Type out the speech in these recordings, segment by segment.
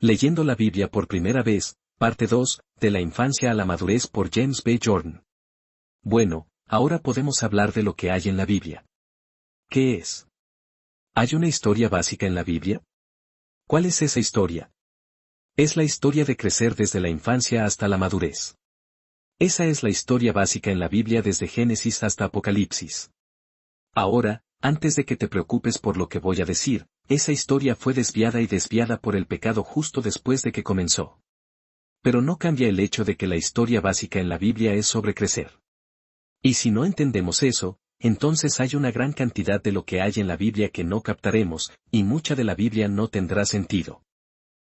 Leyendo la Biblia por primera vez, parte 2, de la infancia a la madurez por James B. Jordan. Bueno, ahora podemos hablar de lo que hay en la Biblia. ¿Qué es? ¿Hay una historia básica en la Biblia? ¿Cuál es esa historia? Es la historia de crecer desde la infancia hasta la madurez. Esa es la historia básica en la Biblia desde Génesis hasta Apocalipsis. Ahora, antes de que te preocupes por lo que voy a decir, esa historia fue desviada por el pecado justo después de que comenzó. Pero no cambia el hecho de que la historia básica en la Biblia es sobre crecer. Y si no entendemos eso, entonces hay una gran cantidad de lo que hay en la Biblia que no captaremos, y mucha de la Biblia no tendrá sentido.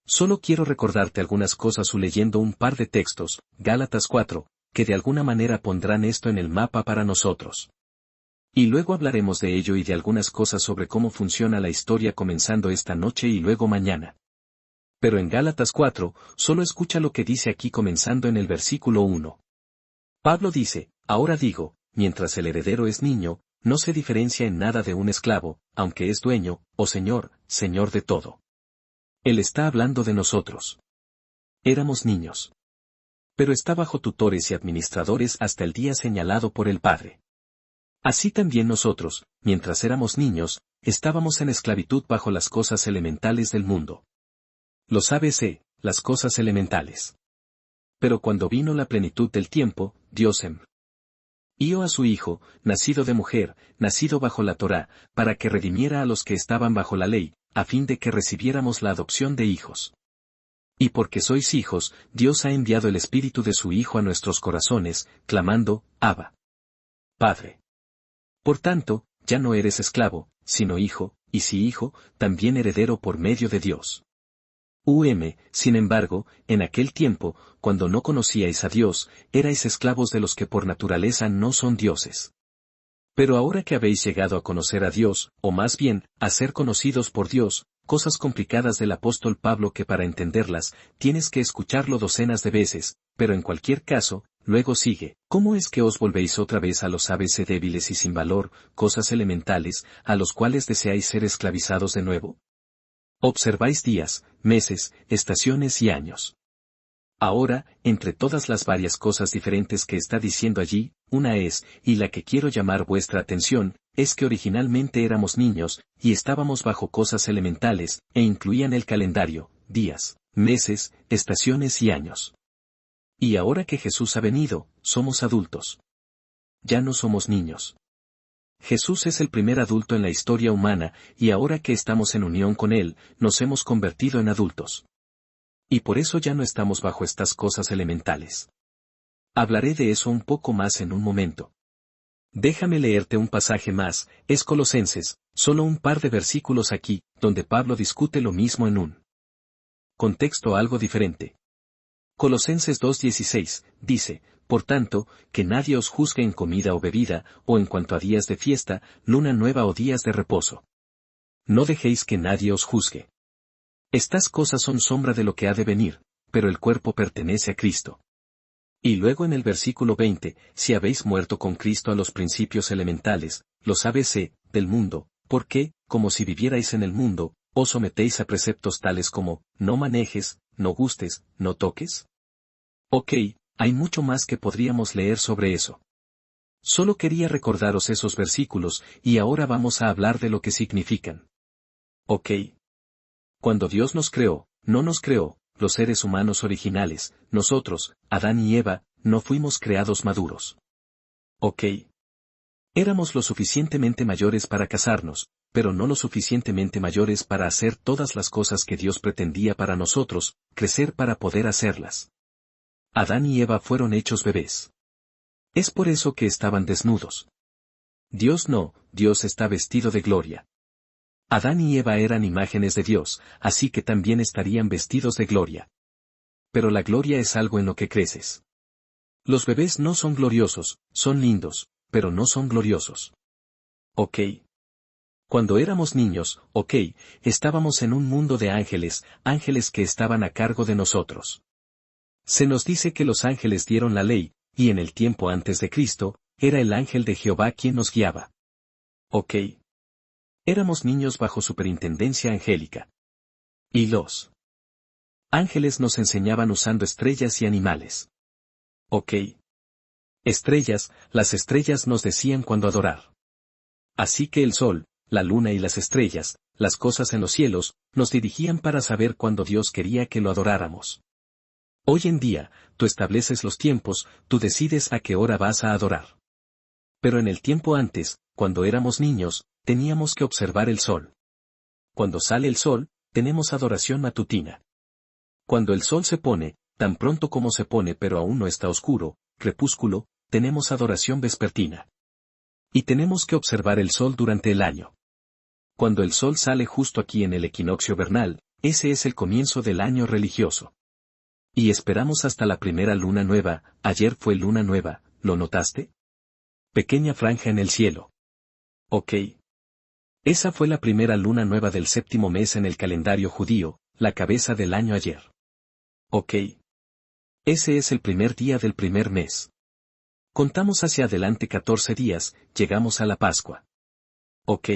Solo quiero recordarte algunas cosas leyendo un par de textos, Gálatas 4, que de alguna manera pondrán esto en el mapa para nosotros. Y luego hablaremos de ello y de algunas cosas sobre cómo funciona la historia comenzando esta noche y luego mañana. Pero en Gálatas 4, solo escucha lo que dice aquí comenzando en el versículo 1. Pablo dice, ahora digo, mientras el heredero es niño, no se diferencia en nada de un esclavo, aunque es dueño, o señor de todo. Él está hablando de nosotros. Éramos niños. Pero está bajo tutores y administradores hasta el día señalado por el Padre. Así también nosotros, mientras éramos niños, estábamos en esclavitud bajo las cosas elementales del mundo. Los ABC, las cosas elementales. Pero cuando vino la plenitud del tiempo, Dios envió a su Hijo, nacido de mujer, nacido bajo la Torá, para que redimiera a los que estaban bajo la ley, a fin de que recibiéramos la adopción de hijos. Y porque sois hijos, Dios ha enviado el Espíritu de su Hijo a nuestros corazones, clamando, Abba, Padre. Por tanto, ya no eres esclavo, sino hijo, y si hijo, también heredero por medio de Dios. Sin embargo, en aquel tiempo, cuando no conocíais a Dios, erais esclavos de los que por naturaleza no son dioses. Pero ahora que habéis llegado a conocer a Dios, o más bien, a ser conocidos por Dios, cosas complicadas del apóstol Pablo que para entenderlas, tienes que escucharlo docenas de veces, pero en cualquier caso, luego sigue, ¿cómo es que os volvéis otra vez a los ABC débiles y sin valor, cosas elementales, a los cuales deseáis ser esclavizados de nuevo? Observáis días, meses, estaciones y años. Ahora, entre todas las varias cosas diferentes que está diciendo allí, una es, y la que quiero llamar vuestra atención, es que originalmente éramos niños, y estábamos bajo cosas elementales, e incluían el calendario, días, meses, estaciones y años. Y ahora que Jesús ha venido, somos adultos. Ya no somos niños. Jesús es el primer adulto en la historia humana, y ahora que estamos en unión con Él, nos hemos convertido en adultos. Y por eso ya no estamos bajo estas cosas elementales. Hablaré de eso un poco más en un momento. Déjame leerte un pasaje más, es Colosenses, solo un par de versículos aquí, donde Pablo discute lo mismo en un contexto algo diferente. Colosenses 2:16, dice, por tanto, que nadie os juzgue en comida o bebida, o en cuanto a días de fiesta, luna nueva o días de reposo. No dejéis que nadie os juzgue. Estas cosas son sombra de lo que ha de venir, pero el cuerpo pertenece a Cristo. Y luego en el versículo 20, si habéis muerto con Cristo a los principios elementales, los ABC, del mundo, ¿por qué, como si vivierais en el mundo, os sometéis a preceptos tales como, no manejes, no gustes, no toques? Ok, hay mucho más que podríamos leer sobre eso. Solo quería recordaros esos versículos, y ahora vamos a hablar de lo que significan. Ok. Cuando Dios nos creó, no nos creó, los seres humanos originales, nosotros, Adán y Eva, no fuimos creados maduros. Ok. Éramos lo suficientemente mayores para casarnos, pero no lo suficientemente mayores para hacer todas las cosas que Dios pretendía para nosotros, crecer para poder hacerlas. Adán y Eva fueron hechos bebés. Es por eso que estaban desnudos. Dios no, Dios está vestido de gloria. Adán y Eva eran imágenes de Dios, así que también estarían vestidos de gloria. Pero la gloria es algo en lo que creces. Los bebés no son gloriosos, son lindos, pero no son gloriosos. Ok. Cuando éramos niños, ok, estábamos en un mundo de ángeles, ángeles que estaban a cargo de nosotros. Se nos dice que los ángeles dieron la ley, y en el tiempo antes de Cristo, era el ángel de Jehová quien nos guiaba. Ok. Éramos niños bajo superintendencia angélica. Y los Ángeles nos enseñaban usando estrellas y animales. Ok. Estrellas, las estrellas nos decían cuándo adorar. Así que el sol, la luna y las estrellas, las cosas en los cielos, nos dirigían para saber cuándo Dios quería que lo adoráramos. Hoy en día, tú estableces los tiempos, tú decides a qué hora vas a adorar. Pero en el tiempo antes, cuando éramos niños, teníamos que observar el sol. Cuando sale el sol, tenemos adoración matutina. Cuando el sol se pone, tan pronto como se pone pero aún no está oscuro, crepúsculo, tenemos adoración vespertina. Y tenemos que observar el sol durante el año. Cuando el sol sale justo aquí en el equinoccio vernal, ese es el comienzo del año religioso. Y esperamos hasta la primera luna nueva, ayer fue luna nueva, ¿lo notaste? Pequeña franja en el cielo. Ok. Esa fue la primera luna nueva del séptimo mes en el calendario judío, la cabeza del año ayer. Ok. Ese es el primer día del primer mes. Contamos hacia adelante 14 días, llegamos a la Pascua. Ok.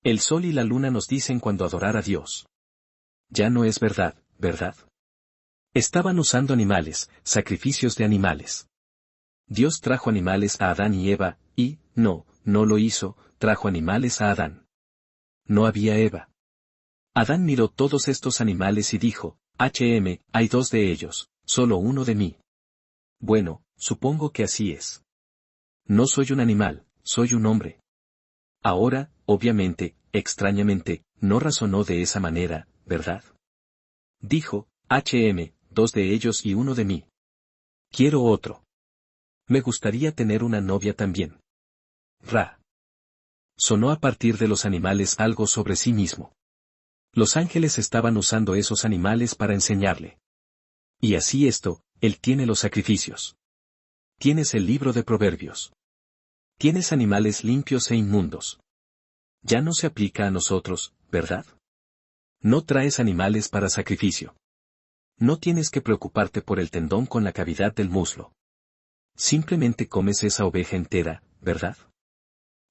El sol y la luna nos dicen cuándo adorar a Dios. Ya no es verdad, ¿verdad? Estaban usando animales, sacrificios de animales. Dios trajo animales a Adán y Eva, y, no lo hizo, trajo animales a Adán. No había Eva. Adán miró todos estos animales y dijo, hay 2 de ellos, solo uno de mí. Bueno, supongo que así es. No soy un animal, soy un hombre. Ahora, obviamente, extrañamente, no razonó de esa manera, ¿verdad? Dijo, 2 de ellos y uno de mí. Quiero otro. Me gustaría tener una novia también. Ra. Sonó a partir de los animales algo sobre sí mismo. Los ángeles estaban usando esos animales para enseñarle. Y así él tiene los sacrificios. Tienes el libro de Proverbios. Tienes animales limpios e inmundos. Ya no se aplica a nosotros, ¿verdad? No traes animales para sacrificio. No tienes que preocuparte por el tendón con la cavidad del muslo. Simplemente comes esa oveja entera, ¿verdad?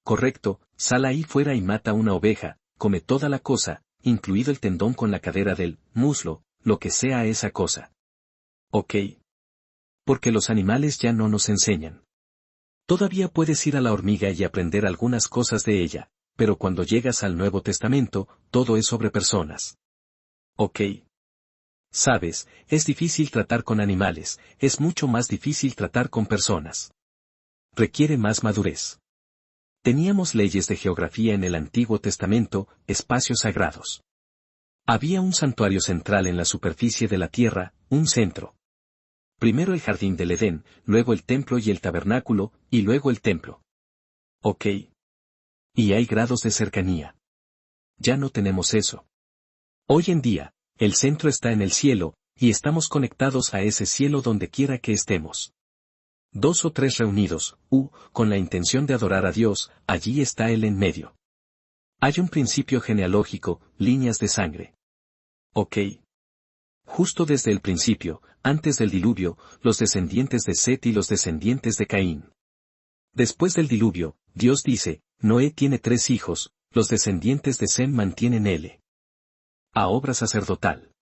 Correcto, sal ahí fuera y mata una oveja, come toda la cosa, incluido el tendón con la cadera del muslo, lo que sea esa cosa. Ok. Porque los animales ya no nos enseñan. Todavía puedes ir a la hormiga y aprender algunas cosas de ella, pero cuando llegas al Nuevo Testamento, todo es sobre personas. Ok. Sabes, es difícil tratar con animales, es mucho más difícil tratar con personas. Requiere más madurez. Teníamos leyes de geografía en el Antiguo Testamento, espacios sagrados. Había un santuario central en la superficie de la tierra, un centro. Primero el jardín del Edén, luego el templo y el tabernáculo, y luego el templo. Ok. Y hay grados de cercanía. Ya no tenemos eso. Hoy en día, el centro está en el cielo, y estamos conectados a ese cielo donde quiera que estemos. 2 o 3 reunidos, con la intención de adorar a Dios, allí está Él en medio. Hay un principio genealógico, líneas de sangre. Ok. Justo desde el principio, antes del diluvio, los descendientes de Set y los descendientes de Caín. Después del diluvio, Dios dice, Noé tiene 3 hijos, los descendientes de Sem mantienen L. A obra sacerdotal.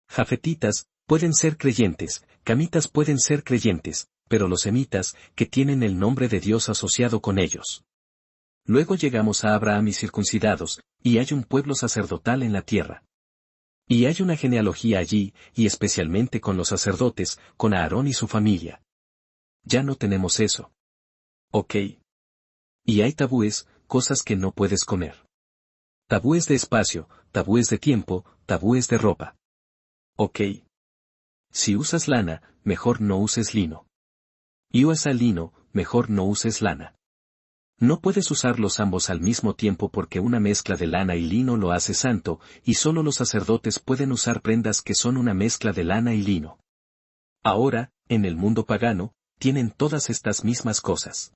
Jafetitas, pueden ser creyentes, camitas pueden ser creyentes, pero los semitas, que tienen el nombre de Dios asociado con ellos. Luego llegamos a Abraham y circuncidados, y hay un pueblo sacerdotal en la tierra. Y hay una genealogía allí, y especialmente con los sacerdotes, con Aarón y su familia. Ya no tenemos eso. Ok. Y hay tabúes, cosas que no puedes comer. Tabúes de espacio, tabúes de tiempo, tabúes de ropa. Ok. Si usas lana, mejor no uses lino. Y usas lino, mejor no uses lana. No puedes usarlos ambos al mismo tiempo porque una mezcla de lana y lino lo hace santo, y solo los sacerdotes pueden usar prendas que son una mezcla de lana y lino. Ahora, en el mundo pagano, tienen todas estas mismas cosas.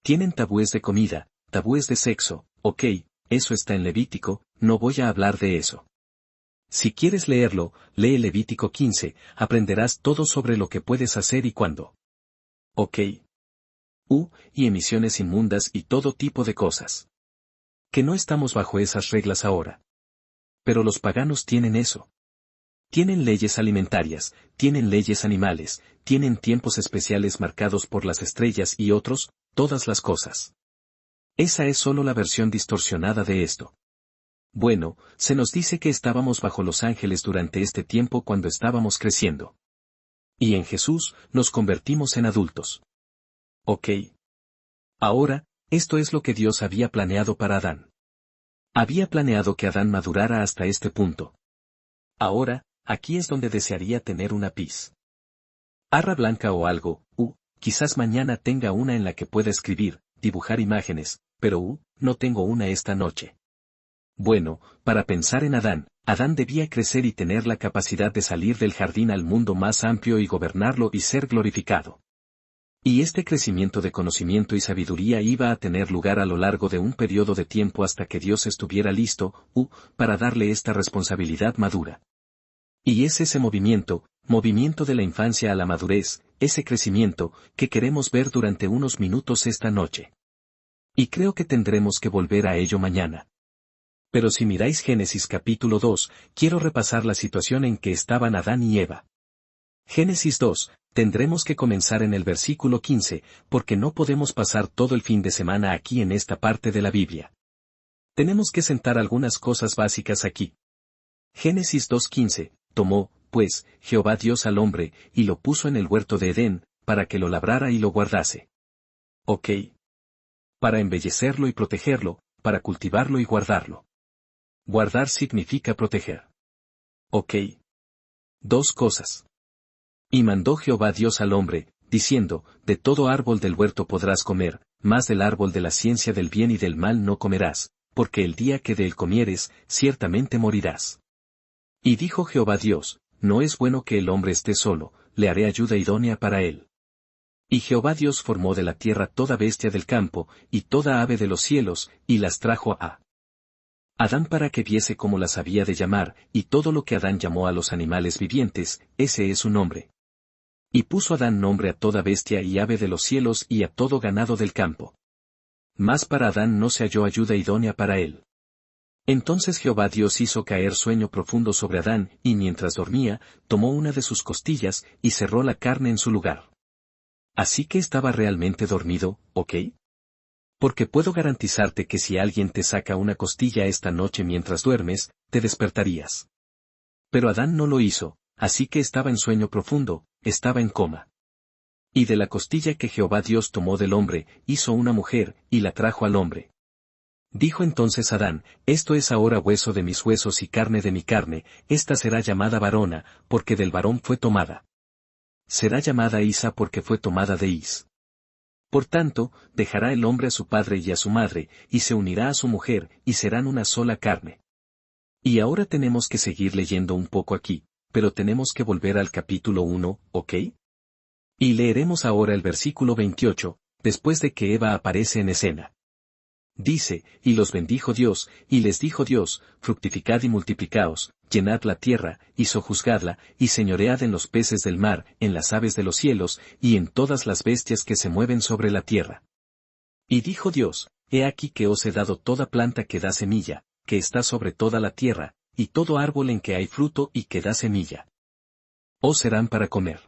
Tienen tabúes de comida, tabúes de sexo, ok, eso está en Levítico, no voy a hablar de eso. Si quieres leerlo, lee Levítico 15, aprenderás todo sobre lo que puedes hacer y cuándo. Ok. Y emisiones inmundas y todo tipo de cosas. Que no estamos bajo esas reglas ahora. Pero los paganos tienen eso. Tienen leyes alimentarias, tienen leyes animales, tienen tiempos especiales marcados por las estrellas y otros, todas las cosas. Esa es solo la versión distorsionada de esto. Bueno, se nos dice que estábamos bajo los ángeles durante este tiempo cuando estábamos creciendo. Y en Jesús, nos convertimos en adultos. Ok. Ahora, esto es lo que Dios había planeado para Adán. Había planeado que Adán madurara hasta este punto. Ahora, aquí es donde desearía tener una pizarra blanca o algo, quizás mañana tenga una en la que pueda escribir, dibujar imágenes, pero no tengo una esta noche. Bueno, para pensar en Adán, Adán debía crecer y tener la capacidad de salir del jardín al mundo más amplio y gobernarlo y ser glorificado. Y este crecimiento de conocimiento y sabiduría iba a tener lugar a lo largo de un periodo de tiempo hasta que Dios estuviera listo, para darle esta responsabilidad madura. Y es ese movimiento de la infancia a la madurez, ese crecimiento, que queremos ver durante unos minutos esta noche. Y creo que tendremos que volver a ello mañana. Pero si miráis Génesis capítulo 2, quiero repasar la situación en que estaban Adán y Eva. Génesis 2, tendremos que comenzar en el versículo 15, porque no podemos pasar todo el fin de semana aquí en esta parte de la Biblia. Tenemos que sentar algunas cosas básicas aquí. Génesis 2:15, tomó, pues, Jehová Dios al hombre, y lo puso en el huerto de Edén, para que lo labrara y lo guardase. Ok. Para embellecerlo y protegerlo, para cultivarlo y guardarlo. Guardar significa proteger. Ok. Dos cosas. Y mandó Jehová Dios al hombre, diciendo, de todo árbol del huerto podrás comer, mas del árbol de la ciencia del bien y del mal no comerás, porque el día que de él comieres, ciertamente morirás. Y dijo Jehová Dios, no es bueno que el hombre esté solo, le haré ayuda idónea para él. Y Jehová Dios formó de la tierra toda bestia del campo, y toda ave de los cielos, y las trajo a Adán para que viese cómo las había de llamar, y todo lo que Adán llamó a los animales vivientes, ese es su nombre. Y puso Adán nombre a toda bestia y ave de los cielos y a todo ganado del campo. Mas para Adán no se halló ayuda idónea para él. Entonces Jehová Dios hizo caer sueño profundo sobre Adán, y mientras dormía, tomó una de sus costillas, y cerró la carne en su lugar. Así que estaba realmente dormido, ¿ok? Porque puedo garantizarte que si alguien te saca una costilla esta noche mientras duermes, te despertarías. Pero Adán no lo hizo, así que estaba en sueño profundo, estaba en coma. Y de la costilla que Jehová Dios tomó del hombre, hizo una mujer, y la trajo al hombre. Dijo entonces Adán, esto es ahora hueso de mis huesos y carne de mi carne, esta será llamada varona, porque del varón fue tomada. Será llamada Isa porque fue tomada de Is. Por tanto, dejará el hombre a su padre y a su madre, y se unirá a su mujer, y serán una sola carne. Y ahora tenemos que seguir leyendo un poco aquí, pero tenemos que volver al capítulo 1, ¿ok? Y leeremos ahora el versículo 28, después de que Eva aparece en escena. Dice, y los bendijo Dios, y les dijo Dios, fructificad y multiplicaos, llenad la tierra, y sojuzgadla, y señoread en los peces del mar, en las aves de los cielos, y en todas las bestias que se mueven sobre la tierra. Y dijo Dios, he aquí que os he dado toda planta que da semilla, que está sobre toda la tierra, y todo árbol en que hay fruto y que da semilla. Os serán para comer.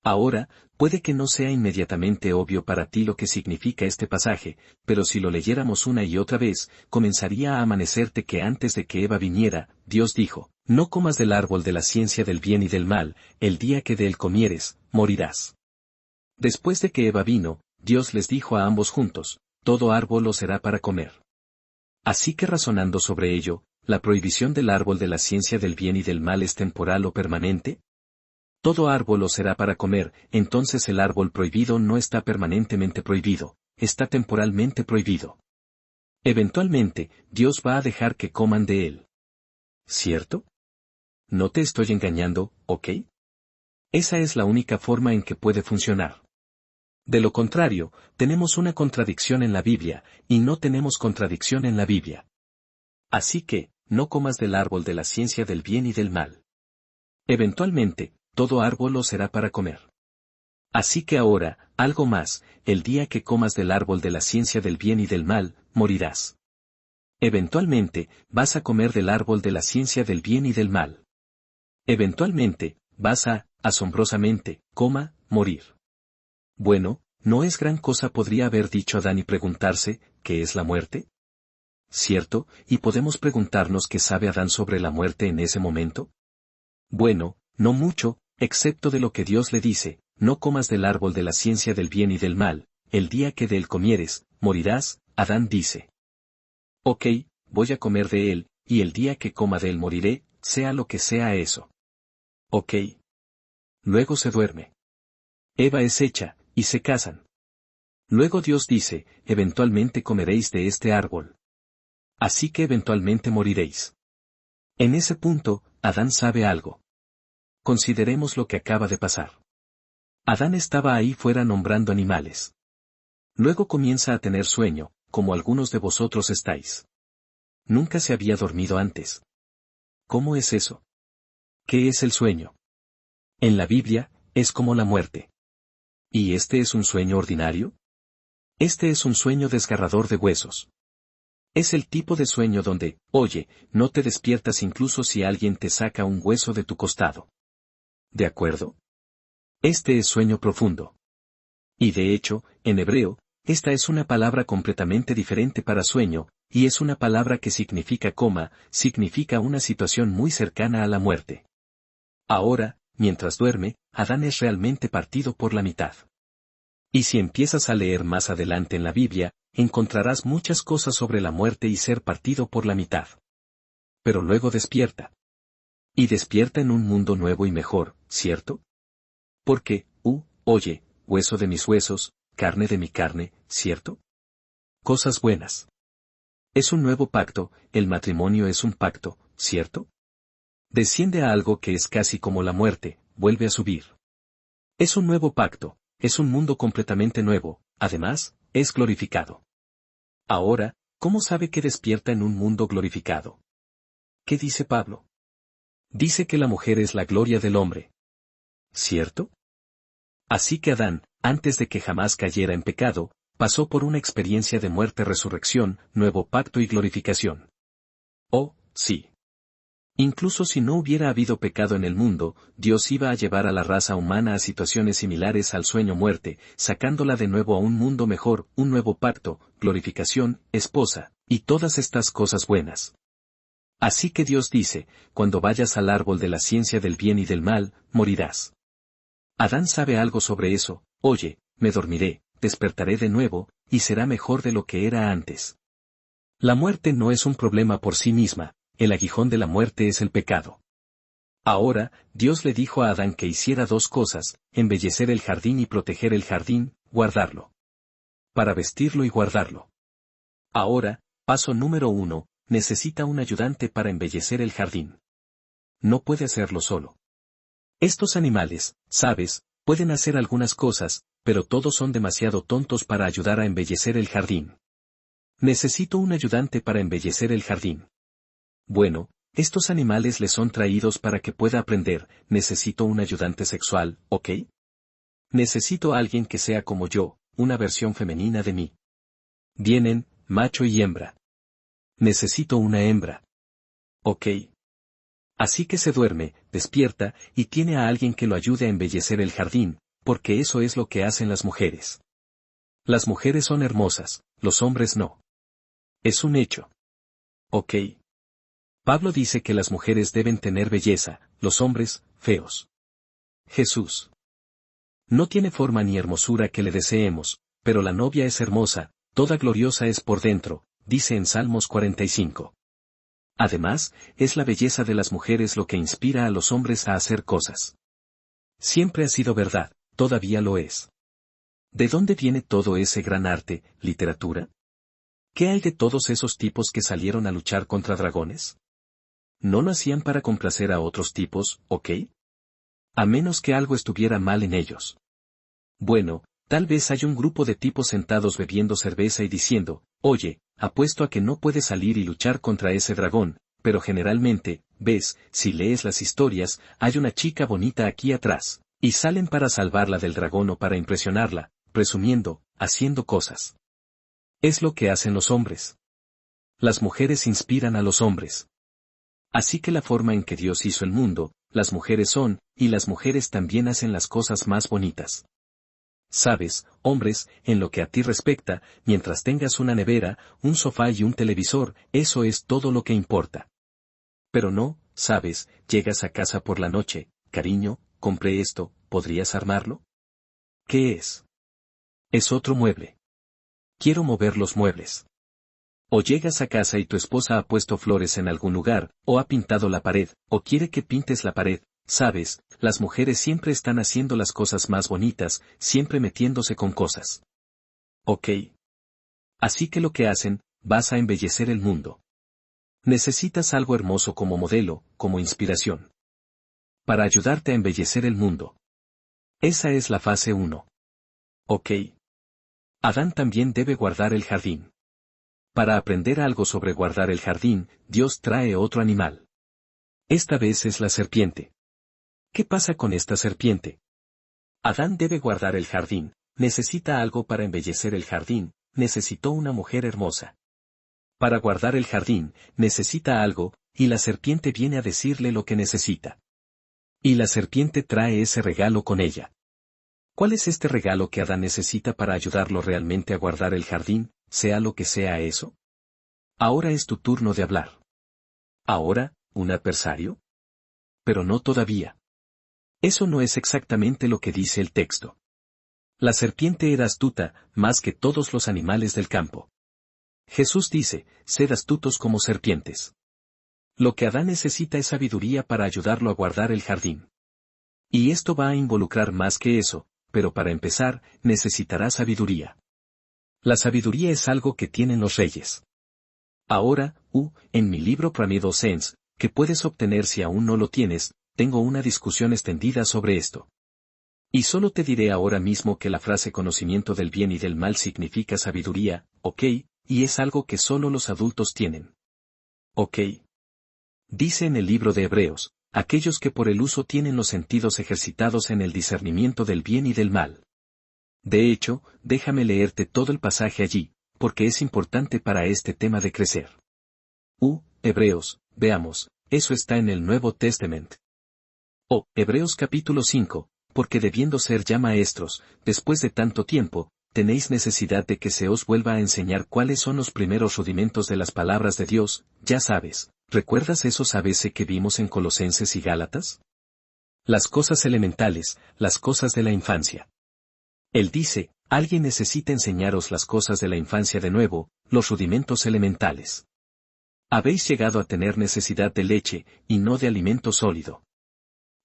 Ahora, puede que no sea inmediatamente obvio para ti lo que significa este pasaje, pero si lo leyéramos una y otra vez, comenzaría a amanecerte que antes de que Eva viniera, Dios dijo, no comas del árbol de la ciencia del bien y del mal, el día que de él comieres, morirás. Después de que Eva vino, Dios les dijo a ambos juntos, todo árbol os será para comer. Así que razonando sobre ello, ¿la prohibición del árbol de la ciencia del bien y del mal es temporal o permanente? Todo árbol os será para comer, entonces el árbol prohibido no está permanentemente prohibido, está temporalmente prohibido. Eventualmente, Dios va a dejar que coman de él. ¿Cierto? No te estoy engañando, ¿ok? Esa es la única forma en que puede funcionar. De lo contrario, tenemos una contradicción en la Biblia, y no tenemos contradicción en la Biblia. Así que, no comas del árbol de la ciencia del bien y del mal. Eventualmente, todo árbol os será para comer. Así que ahora, algo más, el día que comas del árbol de la ciencia del bien y del mal, morirás. Eventualmente, vas a comer del árbol de la ciencia del bien y del mal. Eventualmente, vas a, asombrosamente, morir. Bueno, ¿no es gran cosa podría haber dicho Adán y preguntarse, ¿qué es la muerte? ¿Cierto? ¿Y podemos preguntarnos qué sabe Adán sobre la muerte en ese momento? Bueno, no mucho, excepto de lo que Dios le dice, no comas del árbol de la ciencia del bien y del mal, el día que de él comieres, morirás, Adán dice. Ok, voy a comer de él, y el día que coma de él moriré, sea lo que sea eso. Ok. Luego se duerme. Eva es hecha, y se casan. Luego Dios dice, eventualmente comeréis de este árbol. Así que eventualmente moriréis. En ese punto, Adán sabe algo. Consideremos lo que acaba de pasar. Adán estaba ahí fuera nombrando animales. Luego comienza a tener sueño, como algunos de vosotros estáis. Nunca se había dormido antes. ¿Cómo es eso? ¿Qué es el sueño? En la Biblia, es como la muerte. ¿Y este es un sueño ordinario? Este es un sueño desgarrador de huesos. Es el tipo de sueño donde, oye, no te despiertas incluso si alguien te saca un hueso de tu costado. ¿De acuerdo? Este es sueño profundo. Y de hecho, en hebreo, esta es una palabra completamente diferente para sueño, y es una palabra que significa significa una situación muy cercana a la muerte. Ahora, mientras duerme, Adán es realmente partido por la mitad. Y si empiezas a leer más adelante en la Biblia, encontrarás muchas cosas sobre la muerte y ser partido por la mitad. Pero luego despierta. Y despierta en un mundo nuevo y mejor, ¿cierto? Porque, oye, hueso de mis huesos, carne de mi carne, ¿cierto? Cosas buenas. Es un nuevo pacto, el matrimonio es un pacto, ¿cierto? Desciende a algo que es casi como la muerte, vuelve a subir. Es un nuevo pacto, es un mundo completamente nuevo, además, es glorificado. Ahora, ¿cómo sabe que despierta en un mundo glorificado? ¿Qué dice Pablo? Dice que la mujer es la gloria del hombre. ¿Cierto? Así que Adán, antes de que jamás cayera en pecado, pasó por una experiencia de muerte-resurrección, nuevo pacto y glorificación. Oh, sí. Incluso si no hubiera habido pecado en el mundo, Dios iba a llevar a la raza humana a situaciones similares al sueño-muerte, sacándola de nuevo a un mundo mejor, un nuevo pacto, glorificación, esposa, y todas estas cosas buenas. Así que Dios dice, cuando vayas al árbol de la ciencia del bien y del mal, morirás. Adán sabe algo sobre eso, oye, me dormiré, despertaré de nuevo, y será mejor de lo que era antes. La muerte no es un problema por sí misma, el aguijón de la muerte es el pecado. Ahora, Dios le dijo a Adán que hiciera dos cosas, embellecer el jardín y proteger el jardín, guardarlo. Para vestirlo y guardarlo. Ahora, paso número 1, necesita un ayudante para embellecer el jardín. No puede hacerlo solo. Estos animales, sabes, pueden hacer algunas cosas, pero todos son demasiado tontos para ayudar a embellecer el jardín. Necesito un ayudante para embellecer el jardín. Bueno, estos animales le son traídos para que pueda aprender, necesito un ayudante sexual, ¿ok? Necesito a alguien que sea como yo, una versión femenina de mí. Vienen, macho y hembra. Necesito una hembra. ¿Ok? Así que se duerme, despierta, y tiene a alguien que lo ayude a embellecer el jardín, porque eso es lo que hacen las mujeres. Las mujeres son hermosas, los hombres no. Es un hecho. ¿Ok? Pablo dice que las mujeres deben tener belleza, los hombres, feos. Jesús. No tiene forma ni hermosura que le deseemos, pero la novia es hermosa, toda gloriosa es por dentro, dice en Salmos 45. Además, es la belleza de las mujeres lo que inspira a los hombres a hacer cosas. Siempre ha sido verdad, todavía lo es. ¿De dónde viene todo ese gran arte, literatura? ¿Qué hay de todos esos tipos que salieron a luchar contra dragones? ¿No lo hacían para complacer a otros tipos, ok? A menos que algo estuviera mal en ellos. Bueno, tal vez hay un grupo de tipos sentados bebiendo cerveza y diciendo, oye, apuesto a que no puedes salir y luchar contra ese dragón, pero generalmente, ves, si lees las historias, hay una chica bonita aquí atrás, y salen para salvarla del dragón o para impresionarla, presumiendo, haciendo cosas. Es lo que hacen los hombres. Las mujeres inspiran a los hombres. Así que la forma en que Dios hizo el mundo, las mujeres son, y las mujeres también hacen las cosas más bonitas. Sabes, hombres, en lo que a ti respecta, mientras tengas una nevera, un sofá y un televisor, eso es todo lo que importa. Pero no, sabes, llegas a casa por la noche, cariño, compré esto, ¿podrías armarlo? ¿Qué es? Es otro mueble. Quiero mover los muebles. O llegas a casa y tu esposa ha puesto flores en algún lugar, o ha pintado la pared, o quiere que pintes la pared. Sabes, las mujeres siempre están haciendo las cosas más bonitas, siempre metiéndose con cosas. Ok. Así que lo que hacen, vas a embellecer el mundo. Necesitas algo hermoso como modelo, como inspiración. Para ayudarte a embellecer el mundo. Esa es la fase 1. Ok. Adán también debe guardar el jardín. Para aprender algo sobre guardar el jardín, Dios trae otro animal. Esta vez es la serpiente. ¿Qué pasa con esta serpiente? Adán debe guardar el jardín, necesita algo para embellecer el jardín, necesitó una mujer hermosa. Para guardar el jardín, necesita algo, y la serpiente viene a decirle lo que necesita. Y la serpiente trae ese regalo con ella. ¿Cuál es este regalo que Adán necesita para ayudarlo realmente a guardar el jardín, sea lo que sea eso? Ahora es tu turno de hablar. ¿Ahora, un adversario? Pero no todavía. Eso no es exactamente lo que dice el texto. La serpiente era astuta, más que todos los animales del campo. Jesús dice, sed astutos como serpientes. Lo que Adán necesita es sabiduría para ayudarlo a guardar el jardín. Y esto va a involucrar más que eso, pero para empezar, necesitará sabiduría. La sabiduría es algo que tienen los reyes. Ahora, en mi libro Primeval Sense, que puedes obtener si aún no lo tienes, tengo una discusión extendida sobre esto. Y solo te diré ahora mismo que la frase conocimiento del bien y del mal significa sabiduría, ok, y es algo que solo los adultos tienen. Ok. Dice en el libro de Hebreos, aquellos que por el uso tienen los sentidos ejercitados en el discernimiento del bien y del mal. De hecho, déjame leerte todo el pasaje allí, porque es importante para este tema de crecer. Hebreos, veamos, eso está en el Nuevo Testamento. Hebreos capítulo 5, porque debiendo ser ya maestros, después de tanto tiempo, tenéis necesidad de que se os vuelva a enseñar cuáles son los primeros rudimentos de las palabras de Dios, ya sabes, ¿recuerdas esos ABC que vimos en Colosenses y Gálatas? Las cosas elementales, las cosas de la infancia. Él dice, alguien necesita enseñaros las cosas de la infancia de nuevo, los rudimentos elementales. Habéis llegado a tener necesidad de leche, y no de alimento sólido.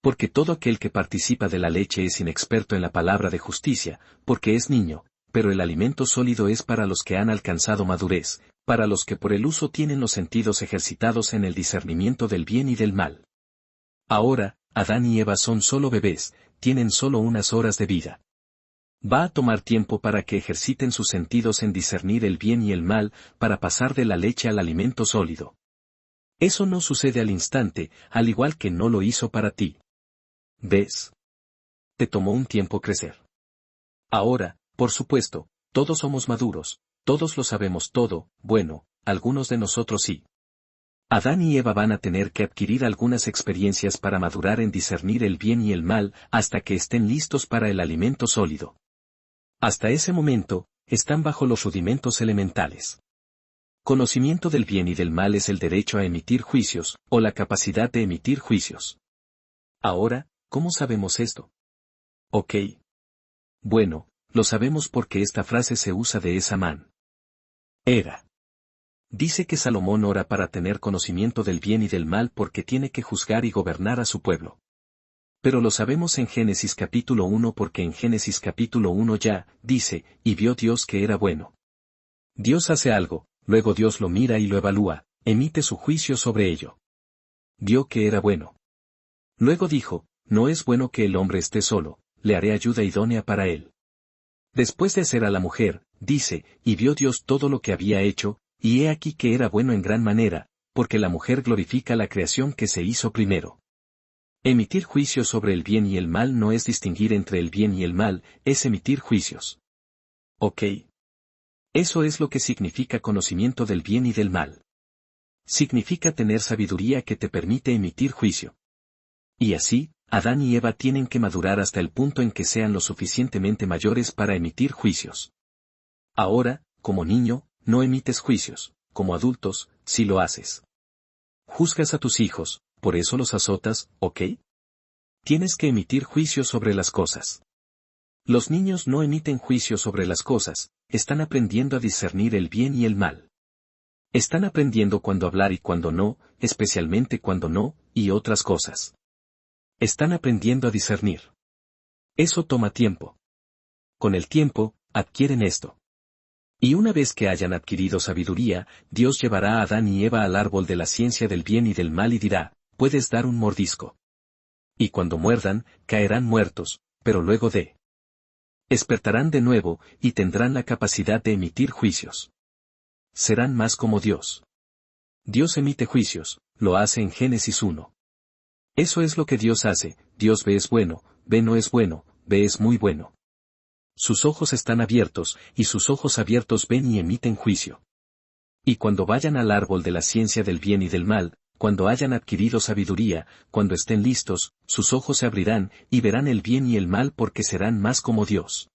Porque todo aquel que participa de la leche es inexperto en la palabra de justicia, porque es niño, pero el alimento sólido es para los que han alcanzado madurez, para los que por el uso tienen los sentidos ejercitados en el discernimiento del bien y del mal. Ahora, Adán y Eva son solo bebés, tienen solo unas horas de vida. Va a tomar tiempo para que ejerciten sus sentidos en discernir el bien y el mal, para pasar de la leche al alimento sólido. Eso no sucede al instante, al igual que no lo hizo para ti. ¿Ves? Te tomó un tiempo crecer. Ahora, por supuesto, todos somos maduros, todos lo sabemos todo, bueno, algunos de nosotros sí. Adán y Eva van a tener que adquirir algunas experiencias para madurar en discernir el bien y el mal, hasta que estén listos para el alimento sólido. Hasta ese momento, están bajo los rudimentos elementales. Conocimiento del bien y del mal es el derecho a emitir juicios, o la capacidad de emitir juicios. Ahora, ¿cómo sabemos esto? Ok. Bueno, lo sabemos porque esta frase se usa de esa manera. Dice que Salomón ora para tener conocimiento del bien y del mal porque tiene que juzgar y gobernar a su pueblo. Pero lo sabemos en Génesis capítulo 1 porque en Génesis capítulo 1 ya, dice, y vio Dios que era bueno. Dios hace algo, luego Dios lo mira y lo evalúa, emite su juicio sobre ello. Vio que era bueno. Luego dijo, no es bueno que el hombre esté solo, le haré ayuda idónea para él. Después de hacer a la mujer, dice, y vio Dios todo lo que había hecho, y he aquí que era bueno en gran manera, porque la mujer glorifica la creación que se hizo primero. Emitir juicios sobre el bien y el mal no es distinguir entre el bien y el mal, es emitir juicios. Ok. Eso es lo que significa conocimiento del bien y del mal. Significa tener sabiduría que te permite emitir juicio. Y así, Adán y Eva tienen que madurar hasta el punto en que sean lo suficientemente mayores para emitir juicios. Ahora, como niño, no emites juicios, como adultos, sí lo haces. Juzgas a tus hijos, por eso los azotas, ¿ok? Tienes que emitir juicios sobre las cosas. Los niños no emiten juicios sobre las cosas, están aprendiendo a discernir el bien y el mal. Están aprendiendo cuándo hablar y cuándo no, especialmente cuándo no, y otras cosas. Están aprendiendo a discernir. Eso toma tiempo. Con el tiempo, adquieren esto. Y una vez que hayan adquirido sabiduría, Dios llevará a Adán y Eva al árbol de la ciencia del bien y del mal y dirá, puedes dar un mordisco. Y cuando muerdan, caerán muertos, pero luego despertarán de nuevo, y tendrán la capacidad de emitir juicios. Serán más como Dios. Dios emite juicios, lo hace en Génesis 1. Eso es lo que Dios hace, Dios ve es bueno, ve no es bueno, ve es muy bueno. Sus ojos están abiertos, y sus ojos abiertos ven y emiten juicio. Y cuando vayan al árbol de la ciencia del bien y del mal, cuando hayan adquirido sabiduría, cuando estén listos, sus ojos se abrirán, y verán el bien y el mal porque serán más como Dios.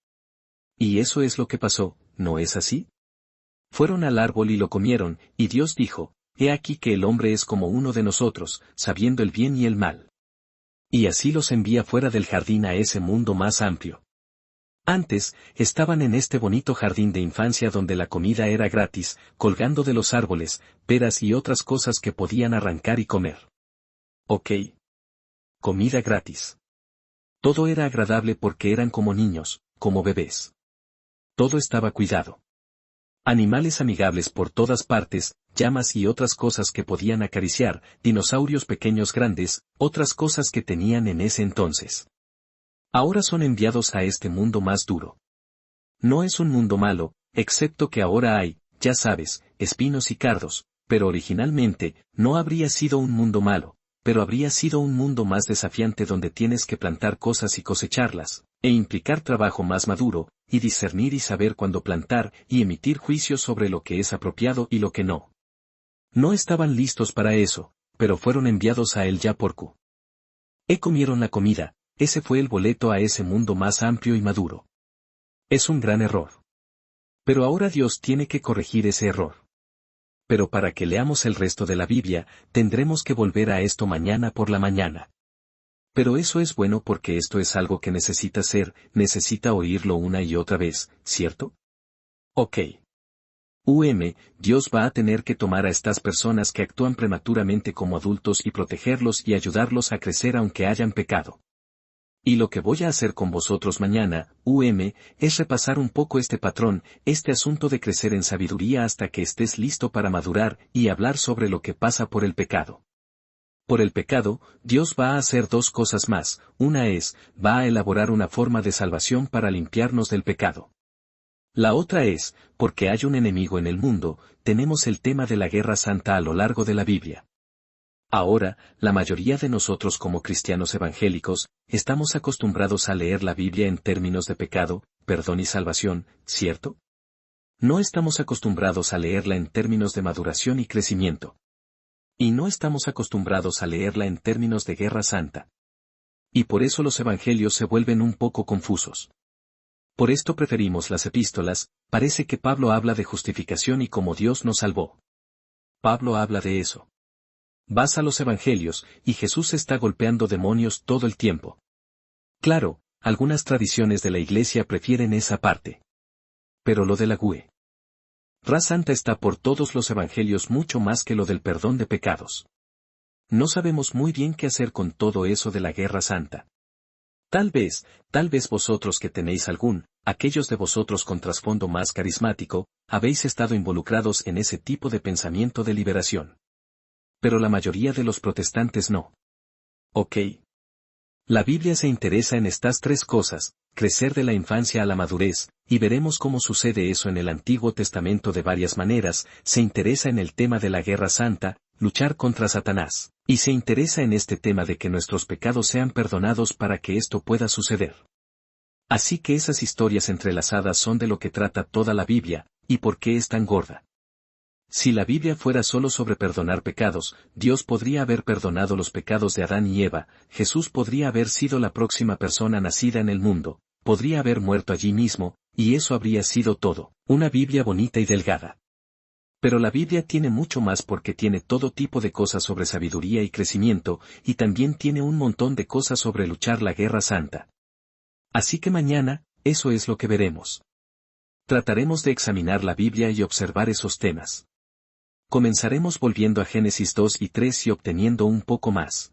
Y eso es lo que pasó, ¿no es así? Fueron al árbol y lo comieron, y Dios dijo, he aquí que el hombre es como uno de nosotros, sabiendo el bien y el mal. Y así los envía fuera del jardín a ese mundo más amplio. Antes, estaban en este bonito jardín de infancia donde la comida era gratis, colgando de los árboles, peras y otras cosas que podían arrancar y comer. Ok. Comida gratis. Todo era agradable porque eran como niños, como bebés. Todo estaba cuidado. Animales amigables por todas partes, llamas y otras cosas que podían acariciar, dinosaurios pequeños grandes, otras cosas que tenían en ese entonces. Ahora son enviados a este mundo más duro. No es un mundo malo, excepto que ahora hay, ya sabes, espinos y cardos, pero originalmente, no habría sido un mundo malo, pero habría sido un mundo más desafiante donde tienes que plantar cosas y cosecharlas, e implicar trabajo más maduro, y discernir y saber cuándo plantar, y emitir juicios sobre lo que es apropiado y lo que no. No estaban listos para eso, pero fueron enviados a él ya por Q. Comieron la comida. Ese fue el boleto a ese mundo más amplio y maduro. Es un gran error. Pero ahora Dios tiene que corregir ese error. Pero para que leamos el resto de la Biblia, tendremos que volver a esto mañana por la mañana. Pero eso es bueno porque esto es algo que necesita ser, necesita oírlo una y otra vez, ¿cierto? Ok. Dios va a tener que tomar a estas personas que actúan prematuramente como adultos y protegerlos y ayudarlos a crecer aunque hayan pecado. Y lo que voy a hacer con vosotros mañana, es repasar un poco este patrón, este asunto de crecer en sabiduría hasta que estés listo para madurar y hablar sobre lo que pasa por el pecado. Por el pecado, Dios va a hacer dos cosas más, una es, va a elaborar una forma de salvación para limpiarnos del pecado. La otra es, porque hay un enemigo en el mundo, tenemos el tema de la guerra santa a lo largo de la Biblia. Ahora, la mayoría de nosotros como cristianos evangélicos, estamos acostumbrados a leer la Biblia en términos de pecado, perdón y salvación, ¿cierto? No estamos acostumbrados a leerla en términos de maduración y crecimiento. Y no estamos acostumbrados a leerla en términos de guerra santa. Y por eso los evangelios se vuelven un poco confusos. Por esto preferimos las epístolas, parece que Pablo habla de justificación y cómo Dios nos salvó. Pablo habla de eso. Vas a los evangelios, y Jesús está golpeando demonios todo el tiempo. Claro, algunas tradiciones de la iglesia prefieren esa parte. Pero lo de la GUE. Ra Santa está por todos los evangelios mucho más que lo del perdón de pecados. No sabemos muy bien qué hacer con todo eso de la guerra santa. Tal vez vosotros que tenéis aquellos de vosotros con trasfondo más carismático, habéis estado involucrados en ese tipo de pensamiento de liberación. Pero la mayoría de los protestantes no. Ok. La Biblia se interesa en estas tres cosas, crecer de la infancia a la madurez, y veremos cómo sucede eso en el Antiguo Testamento de varias maneras, se interesa en el tema de la guerra santa, luchar contra Satanás, y se interesa en este tema de que nuestros pecados sean perdonados para que esto pueda suceder. Así que esas historias entrelazadas son de lo que trata toda la Biblia, y por qué es tan gorda. Si la Biblia fuera solo sobre perdonar pecados, Dios podría haber perdonado los pecados de Adán y Eva, Jesús podría haber sido la próxima persona nacida en el mundo, podría haber muerto allí mismo, y eso habría sido todo, una Biblia bonita y delgada. Pero la Biblia tiene mucho más porque tiene todo tipo de cosas sobre sabiduría y crecimiento, y también tiene un montón de cosas sobre luchar la guerra santa. Así que mañana, eso es lo que veremos. Trataremos de examinar la Biblia y observar esos temas. Comenzaremos volviendo a Génesis 2 y 3 y obteniendo un poco más.